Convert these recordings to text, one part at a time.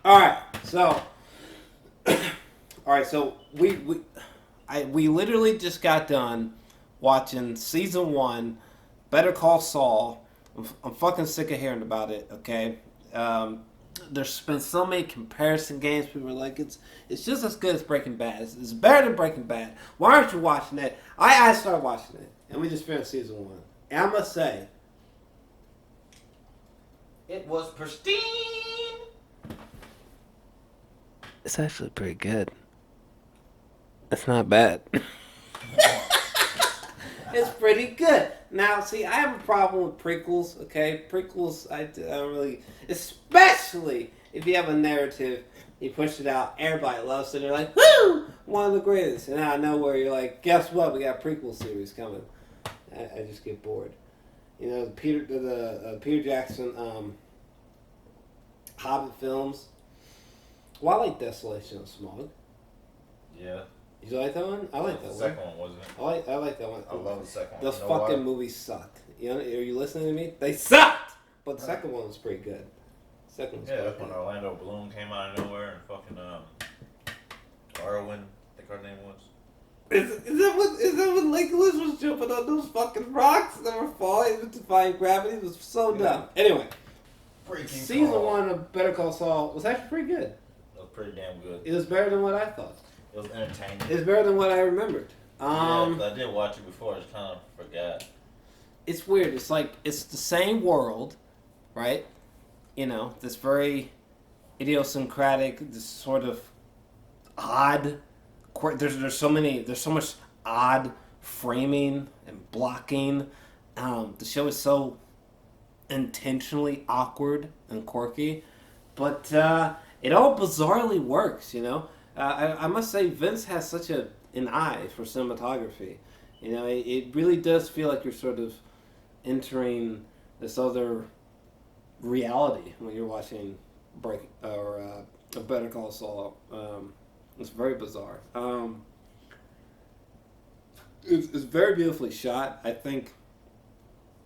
All right, so we literally just got done watching season 1, Better Call Saul. I'm fucking sick of hearing about it. Okay, there's been so many comparison games. People are like, it's just as good as Breaking Bad. It's better than Breaking Bad. Why aren't you watching it? I started watching it, and we just finished season 1. And I must say, it was pristine. It's actually pretty good. It's not bad. It's pretty good. Now, see, I have a problem with prequels, okay? Prequels, I don't really... Especially if you have a narrative, you push it out, everybody loves it, they're like, woo! One of the greatest. And out of nowhere, you're like, guess what? We got a prequel series coming. I just get bored. You know, the Peter Jackson Hobbit films. Well, I like Desolation of Smaug. Yeah. You like that one? I like that one. The second one, wasn't it? I like that one. I love the second one. Those fucking movies sucked. You know, are you listening to me? They sucked! But the second one was pretty good. Second was that's when Orlando Bloom came out of nowhere and fucking Arwen, I think her name was. Is that what Legolas was jumping on those fucking rocks that were falling with defying gravity? It was so dumb. Anyway, season 1 of Better Call Saul was actually pretty good. It was pretty damn good. It was better than what I thought. It was entertaining. It's better than what I remembered. I did watch it before. I just kind of forgot. It's weird. It's like it's the same world, right? You know, this very idiosyncratic, this sort of odd. There's so much odd framing and blocking. The show is so intentionally awkward and quirky, but it all bizarrely works. You know. I must say, Vince has such an eye for cinematography. You know, it really does feel like you're sort of entering this other reality when you're watching Better Call Saul. It's very bizarre. It's very beautifully shot. I think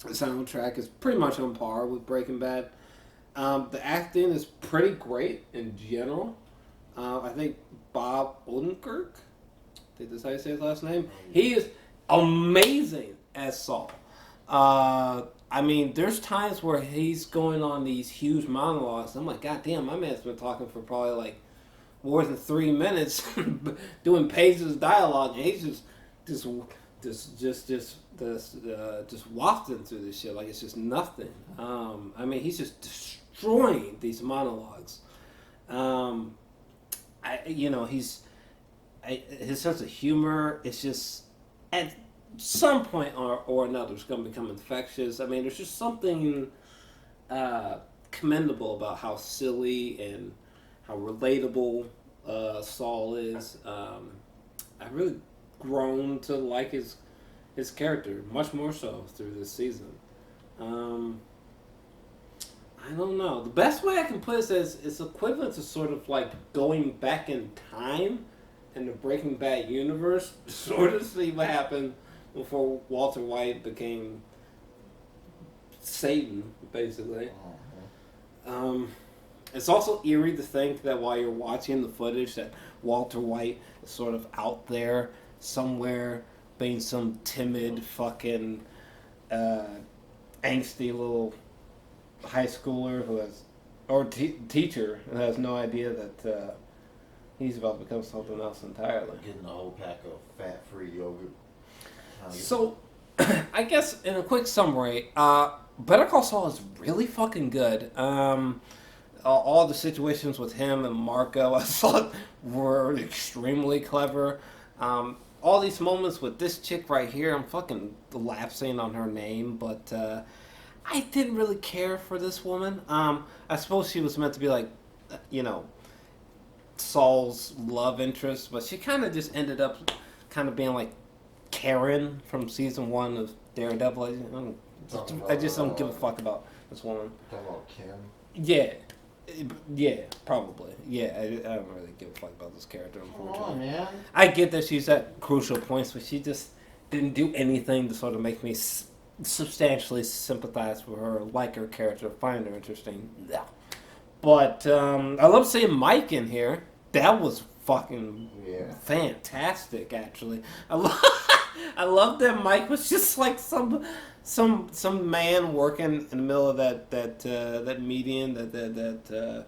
the soundtrack is pretty much on par with Breaking Bad. The acting is pretty great in general. I think Bob Odenkirk, I think that's how you say his last name. He is amazing as Saul. I mean, there's times where he's going on these huge monologues. I'm like, God damn, my man's been talking for probably like more than 3 minutes, doing pages of dialogue, and he's just wafting through this shit like it's just nothing. I mean, he's just destroying these monologues. His sense of humor is just at some point or another it's going to become infectious. I mean, there's just something commendable about how silly and how relatable Saul is. I've really grown to like his character much more so through this season. I don't know. The best way I can put it is it's equivalent to sort of like going back in time in the Breaking Bad universe, sort of see what happened before Walter White became Satan, basically. It's also eerie to think that while you're watching the footage that Walter White is sort of out there somewhere being some timid fucking angsty little high schooler who has, or teacher who has no idea that he's about to become something else entirely. Getting a whole pack of fat-free yogurt. So, I guess in a quick summary, Better Call Saul is really fucking good. All the situations with him and Marco I thought were extremely clever. All these moments with this chick right here, I'm fucking lapsing on her name, but I didn't really care for this woman. I suppose she was meant to be like, Saul's love interest, but she kind of just ended up kind of being like Karen from season 1 of Daredevil. I just don't give a fuck about this woman. Talking about Kim? Yeah, probably. Yeah, I don't really give a fuck about this character, unfortunately. Come on, man. I get that she's at crucial points, but she just didn't do anything to sort of make me substantially sympathize with her, like her character, find her interesting. Yeah. But I love seeing Mike in here. That was fucking fantastic, actually. I love that Mike was just like some man working in the middle of that median, that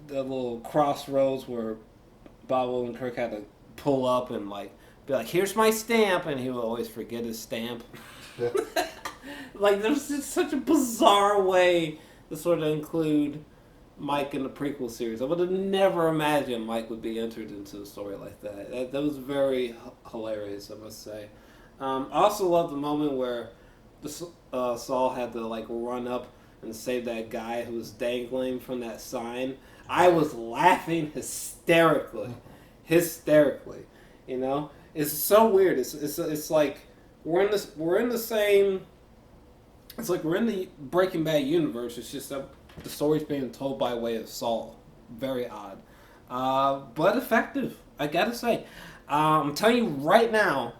little crossroads where Bob Odenkirk had to pull up and like be like, "Here's my stamp," and he would always forget his stamp. Like, there's just such a bizarre way to sort of include Mike in the prequel series. I would have never imagined Mike would be entered into a story like that. That was very hilarious, I must say. I also love the moment where Saul had to like run up and save that guy who was dangling from that sign. I was laughing hysterically. You know, it's so weird. It's like we're in the same. It's like we're in the Breaking Bad universe. It's just that the story's being told by way of Saul. Very odd, but effective. I gotta say, I'm telling you right now,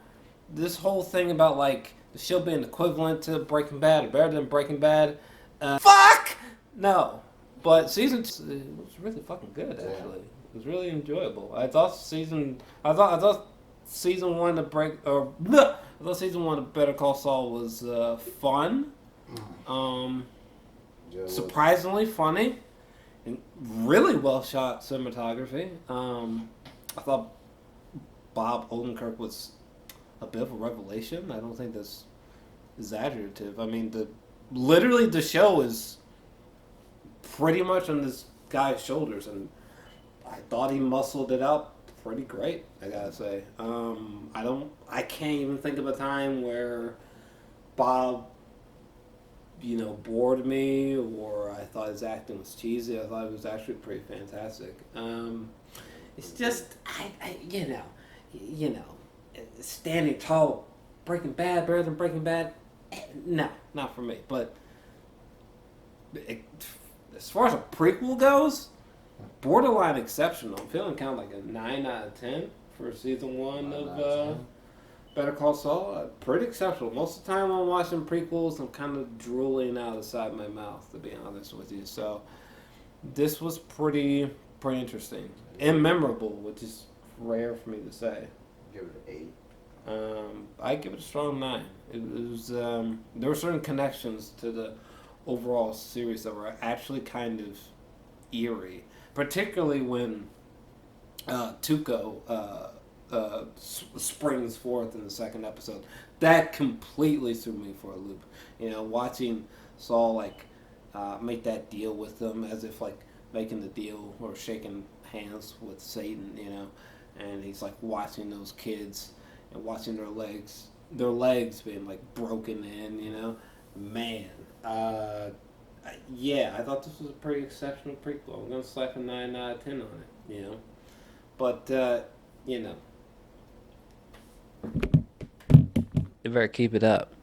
this whole thing about like the show being equivalent to Breaking Bad or better than Breaking Bad, fuck no. But season 2 was really fucking good. Actually, it was really enjoyable. I thought season one of Better Call Saul was fun. Surprisingly funny and really well shot cinematography. I thought Bob Odenkirk was a bit of a revelation. I don't think that's exaggerative. I mean, the show is pretty much on this guy's shoulders, and I thought he muscled it out pretty great, I gotta say. I can't even think of a time where Bob, bored me or I thought his acting was cheesy. I thought it was actually pretty fantastic. It's just, standing tall, Breaking Bad, better than Breaking Bad, no, not for me. But as far as a prequel goes, borderline exceptional. I'm feeling kind of like a 9 out of 10 for season 1 of Better Call Saul. Pretty exceptional. Most of the time I'm watching prequels, I'm kind of drooling out of the side of my mouth, to be honest with you. So this was pretty interesting and memorable, which is rare for me to say. Give it an 8. I give it a strong 9. It was there were certain connections to the overall series that were actually kind of eerie, particularly when Tuco springs forth in the second episode. That completely threw me for a loop. Watching Saul like make that deal with them as if like making the deal or shaking hands with Satan, and he's like watching those kids and watching their legs being like broken in, man. Yeah, I thought this was a pretty exceptional prequel. I'm gonna slap a 9 out of 10 on it, But you better keep it up.